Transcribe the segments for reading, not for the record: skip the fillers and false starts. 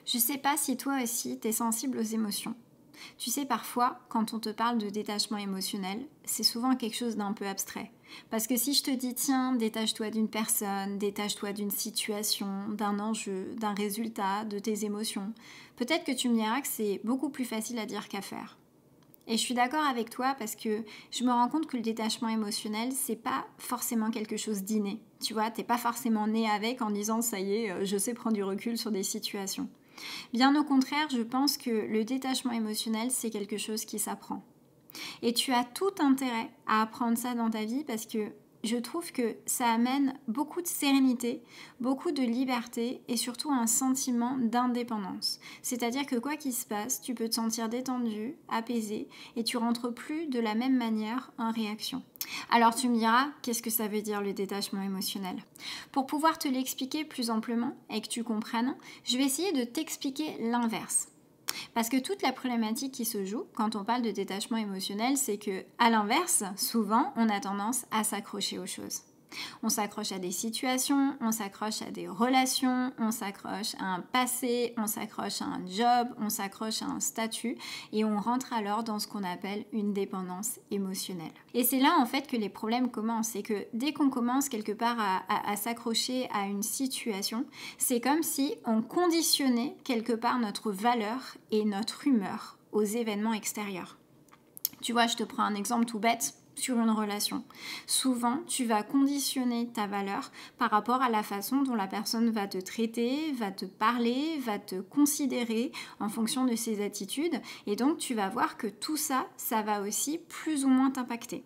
Je sais pas si toi aussi t'es sensible aux émotions. Tu sais, parfois, quand on te parle de détachement émotionnel, c'est souvent quelque chose d'un peu abstrait. Parce que si je te dis, tiens, détache-toi d'une personne, détache-toi d'une situation, d'un enjeu, d'un résultat, de tes émotions, peut-être que tu me diras que c'est beaucoup plus facile à dire qu'à faire. Et je suis d'accord avec toi parce que je me rends compte que le détachement émotionnel, c'est pas forcément quelque chose d'inné. Tu vois, t'es pas forcément né avec en disant, ça y est, je sais prendre du recul sur des situations. Bien au contraire, je pense que le détachement émotionnel, c'est quelque chose qui s'apprend. Et tu as tout intérêt à apprendre ça dans ta vie parce que je trouve que ça amène beaucoup de sérénité, beaucoup de liberté et surtout un sentiment d'indépendance. C'est-à-dire que quoi qu'il se passe, tu peux te sentir détendu, apaisé et tu rentres plus de la même manière en réaction. Alors tu me diras, qu'est-ce que ça veut dire le détachement émotionnel? Pour pouvoir te l'expliquer plus amplement et que tu comprennes, je vais essayer de t'expliquer l'inverse. Parce que toute la problématique qui se joue quand on parle de détachement émotionnel, c'est que, à l'inverse, souvent, on a tendance à s'accrocher aux choses. On s'accroche à des situations, on s'accroche à des relations, on s'accroche à un passé, on s'accroche à un job, on s'accroche à un statut et on rentre alors dans ce qu'on appelle une dépendance émotionnelle. Et c'est là en fait que les problèmes commencent. C'est que dès qu'on commence quelque part à s'accrocher à une situation, c'est comme si on conditionnait quelque part notre valeur et notre humeur aux événements extérieurs. Tu vois, je te prends un exemple tout bête sur une relation. Souvent, tu vas conditionner ta valeur par rapport à la façon dont la personne va te traiter, va te parler, va te considérer en fonction de ses attitudes. Et donc, tu vas voir que tout ça, ça va aussi plus ou moins t'impacter.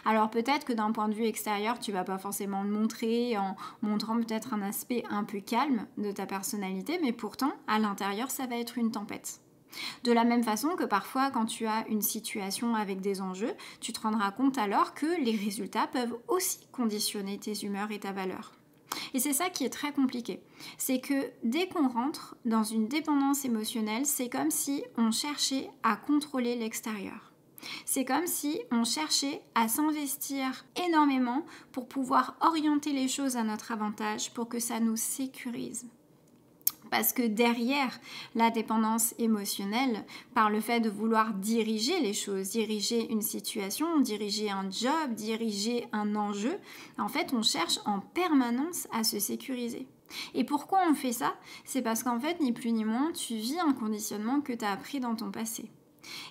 Alors peut-être que d'un point de vue extérieur, tu vas pas forcément le montrer en montrant peut-être un aspect un peu calme de ta personnalité, mais pourtant, à l'intérieur, ça va être une tempête. De la même façon que parfois quand tu as une situation avec des enjeux, tu te rendras compte alors que les résultats peuvent aussi conditionner tes humeurs et ta valeur. Et c'est ça qui est très compliqué. C'est que dès qu'on rentre dans une dépendance émotionnelle, c'est comme si on cherchait à contrôler l'extérieur. C'est comme si on cherchait à s'investir énormément pour pouvoir orienter les choses à notre avantage, pour que ça nous sécurise. Parce que derrière la dépendance émotionnelle, par le fait de vouloir diriger les choses, diriger une situation, diriger un job, diriger un enjeu, en fait, on cherche en permanence à se sécuriser. Et pourquoi on fait ça? C'est parce qu'en fait, ni plus ni moins, tu vis un conditionnement que tu as appris dans ton passé.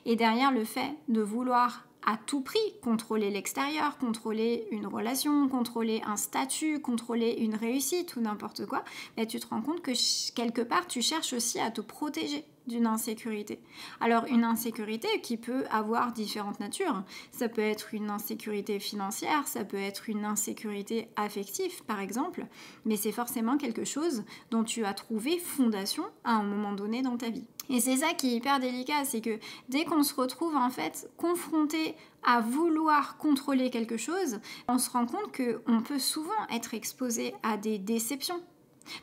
Et derrière le fait de vouloir à tout prix contrôler l'extérieur, contrôler une relation, contrôler un statut, contrôler une réussite ou n'importe quoi, ben tu te rends compte que quelque part tu cherches aussi à te protéger d'une insécurité. Alors une insécurité qui peut avoir différentes natures. Ça peut être une insécurité financière, ça peut être une insécurité affective par exemple, mais c'est forcément quelque chose dont tu as trouvé fondation à un moment donné dans ta vie. Et c'est ça qui est hyper délicat, c'est que dès qu'on se retrouve en fait confronté à vouloir contrôler quelque chose, on se rend compte qu'on peut souvent être exposé à des déceptions.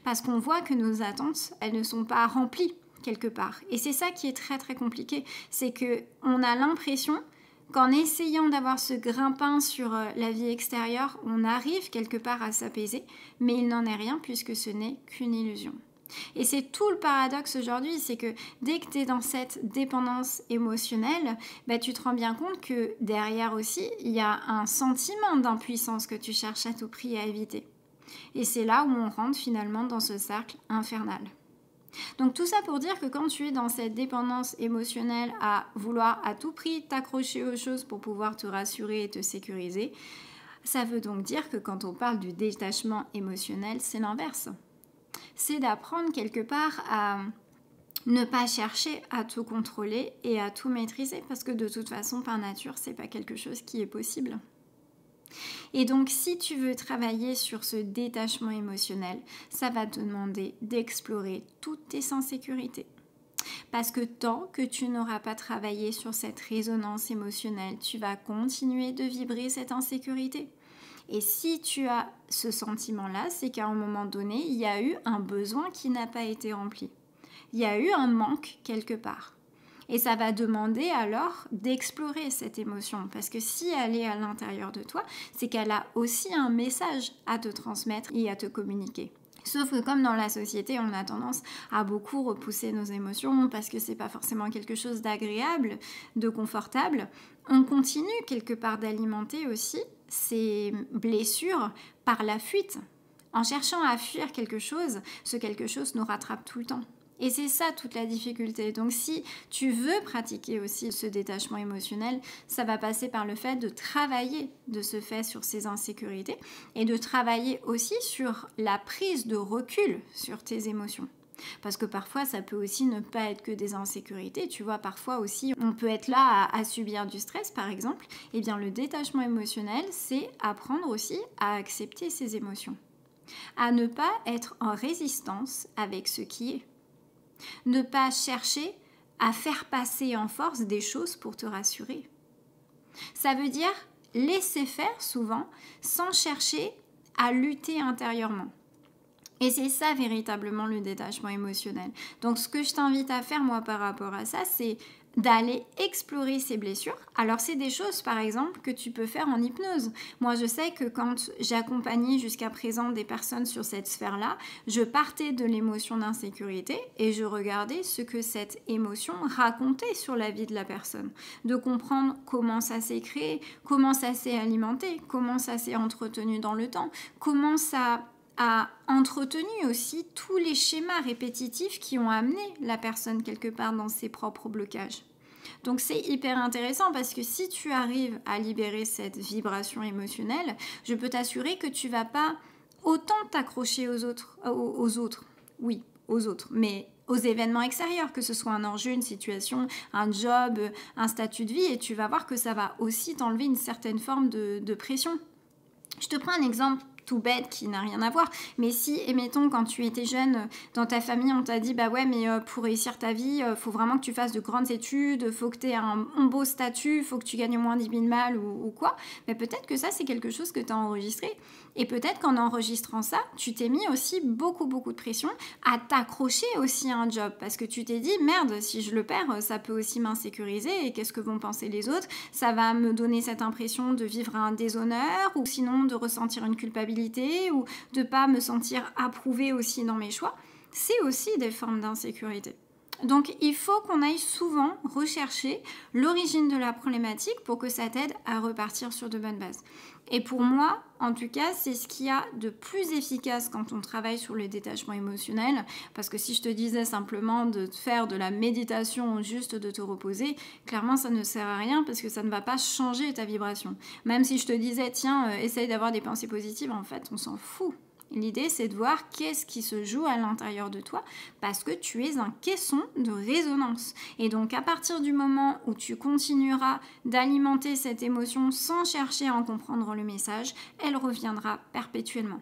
Parce qu'on voit que nos attentes, elles ne sont pas remplies quelque part. Et c'est ça qui est très très compliqué, c'est qu'on a l'impression qu'en essayant d'avoir ce grimpin sur la vie extérieure, on arrive quelque part à s'apaiser, mais il n'en est rien puisque ce n'est qu'une illusion. Et c'est tout le paradoxe aujourd'hui, c'est que dès que tu es dans cette dépendance émotionnelle, bah, tu te rends bien compte que derrière aussi, il y a un sentiment d'impuissance que tu cherches à tout prix à éviter. Et c'est là où on rentre finalement dans ce cercle infernal. Donc tout ça pour dire que quand tu es dans cette dépendance émotionnelle à vouloir à tout prix t'accrocher aux choses pour pouvoir te rassurer et te sécuriser, ça veut donc dire que quand on parle du détachement émotionnel, c'est l'inverse. C'est d'apprendre quelque part à ne pas chercher à tout contrôler et à tout maîtriser parce que de toute façon, par nature, c'est pas quelque chose qui est possible. Et donc, si tu veux travailler sur ce détachement émotionnel, ça va te demander d'explorer toutes tes insécurités. Parce que tant que tu n'auras pas travaillé sur cette résonance émotionnelle, tu vas continuer de vibrer cette insécurité. Et si tu as ce sentiment-là, c'est qu'à un moment donné, il y a eu un besoin qui n'a pas été rempli. Il y a eu un manque quelque part. Et ça va demander alors d'explorer cette émotion. Parce que si elle est à l'intérieur de toi, c'est qu'elle a aussi un message à te transmettre et à te communiquer. Sauf que comme dans la société, on a tendance à beaucoup repousser nos émotions parce que c'est pas forcément quelque chose d'agréable, de confortable, on continue quelque part d'alimenter aussi ces blessures par la fuite. En cherchant à fuir quelque chose, ce quelque chose nous rattrape tout le temps. Et c'est ça toute la difficulté. Donc si tu veux pratiquer aussi ce détachement émotionnel, ça va passer par le fait de travailler de ce fait sur ces insécurités et de travailler aussi sur la prise de recul sur tes émotions. Parce que parfois, ça peut aussi ne pas être que des insécurités. Tu vois, parfois aussi, on peut être là à subir du stress, par exemple. Eh bien, le détachement émotionnel, c'est apprendre aussi à accepter ses émotions. À ne pas être en résistance avec ce qui est. Ne pas chercher à faire passer en force des choses pour te rassurer. Ça veut dire laisser faire souvent sans chercher à lutter intérieurement. Et c'est ça véritablement le détachement émotionnel. Donc ce que je t'invite à faire moi par rapport à ça, c'est d'aller explorer ces blessures. Alors c'est des choses par exemple que tu peux faire en hypnose. Moi je sais que quand j'accompagnais jusqu'à présent des personnes sur cette sphère-là, je partais de l'émotion d'insécurité et je regardais ce que cette émotion racontait sur la vie de la personne. De comprendre comment ça s'est créé, comment ça s'est alimenté, comment ça s'est entretenu dans le temps, comment ça a entretenu aussi tous les schémas répétitifs qui ont amené la personne quelque part dans ses propres blocages. Donc c'est hyper intéressant parce que si tu arrives à libérer cette vibration émotionnelle, je peux t'assurer que tu vas pas autant t'accrocher aux autres, mais aux événements extérieurs, que ce soit un enjeu, une situation, un job, un statut de vie, et tu vas voir que ça va aussi t'enlever une certaine forme de pression. Je te prends un exemple tout bête qui n'a rien à voir, mais si, admettons, quand tu étais jeune, dans ta famille, on t'a dit, bah ouais, mais pour réussir ta vie, faut vraiment que tu fasses de grandes études, faut que tu aies un beau statut, faut que tu gagnes au moins 10 000 balles ou quoi, mais peut-être que ça, c'est quelque chose que tu as enregistré. Et peut-être qu'en enregistrant ça, tu t'es mis aussi beaucoup de pression à t'accrocher aussi à un job, parce que tu t'es dit, merde, si je le perds, ça peut aussi m'insécuriser, et qu'est-ce que vont penser les autres? Ça va me donner cette impression de vivre un déshonneur, ou sinon de ressentir une culpabilité, ou de pas me sentir approuvée aussi dans mes choix. C'est aussi des formes d'insécurité. Donc il faut qu'on aille souvent rechercher l'origine de la problématique pour que ça t'aide à repartir sur de bonnes bases. Et pour moi, en tout cas, c'est ce qu'il y a de plus efficace quand on travaille sur le détachement émotionnel. Parce que si je te disais simplement de faire de la méditation, juste de te reposer, clairement ça ne sert à rien parce que ça ne va pas changer ta vibration. Même si je te disais, tiens, essaye d'avoir des pensées positives, en fait, on s'en fout. L'idée, c'est de voir qu'est-ce qui se joue à l'intérieur de toi parce que tu es un caisson de résonance. Et donc, à partir du moment où tu continueras d'alimenter cette émotion sans chercher à en comprendre le message, elle reviendra perpétuellement.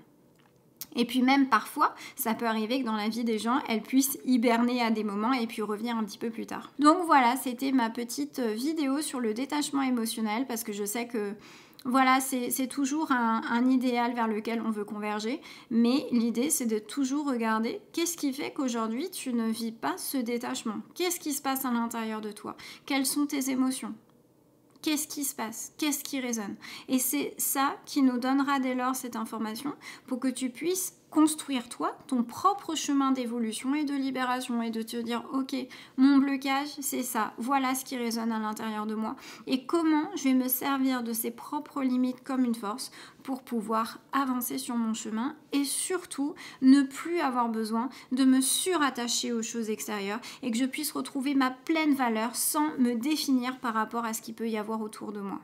Et puis même parfois, ça peut arriver que dans la vie des gens, elles puissent hiberner à des moments et puis revenir un petit peu plus tard. Donc voilà, c'était ma petite vidéo sur le détachement émotionnel parce que je sais que voilà, c'est toujours un idéal vers lequel on veut converger, mais l'idée c'est de toujours regarder qu'est-ce qui fait qu'aujourd'hui tu ne vis pas ce détachement. Qu'est-ce qui se passe à l'intérieur de toi? Quelles sont tes émotions? Qu'est-ce qui se passe? Qu'est-ce qui résonne? Et c'est ça qui nous donnera dès lors cette information pour que tu puisses construire toi ton propre chemin d'évolution et de libération et de te dire ok, mon blocage c'est ça, voilà ce qui résonne à l'intérieur de moi et comment je vais me servir de ces propres limites comme une force pour pouvoir avancer sur mon chemin et surtout ne plus avoir besoin de me surattacher aux choses extérieures et que je puisse retrouver ma pleine valeur sans me définir par rapport à ce qu'il peut y avoir autour de moi.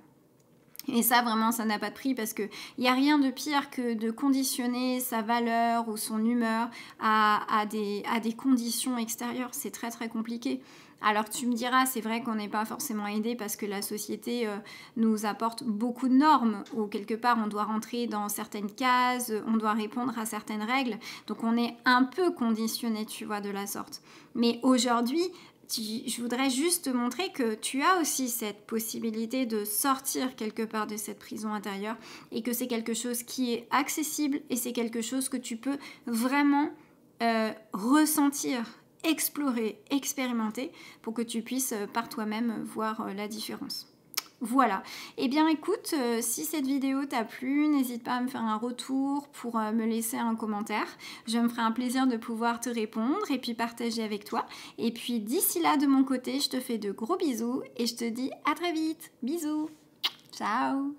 Et ça, vraiment, ça n'a pas de prix parce qu'il n'y a rien de pire que de conditionner sa valeur ou son humeur à des conditions extérieures. C'est très, très compliqué. Alors tu me diras, c'est vrai qu'on n'est pas forcément aidé parce que la société nous apporte beaucoup de normes où quelque part on doit rentrer dans certaines cases, on doit répondre à certaines règles. Donc on est un peu conditionné, tu vois, de la sorte. Mais aujourd'hui, je voudrais juste te montrer que tu as aussi cette possibilité de sortir quelque part de cette prison intérieure et que c'est quelque chose qui est accessible et c'est quelque chose que tu peux vraiment ressentir, explorer, expérimenter pour que tu puisses par toi-même voir la différence. Voilà. Eh bien écoute, si cette vidéo t'a plu, n'hésite pas à me faire un retour pour me laisser un commentaire. Je me ferai un plaisir de pouvoir te répondre et puis partager avec toi. Et puis d'ici là, de mon côté, je te fais de gros bisous et je te dis à très vite. Bisous. Ciao.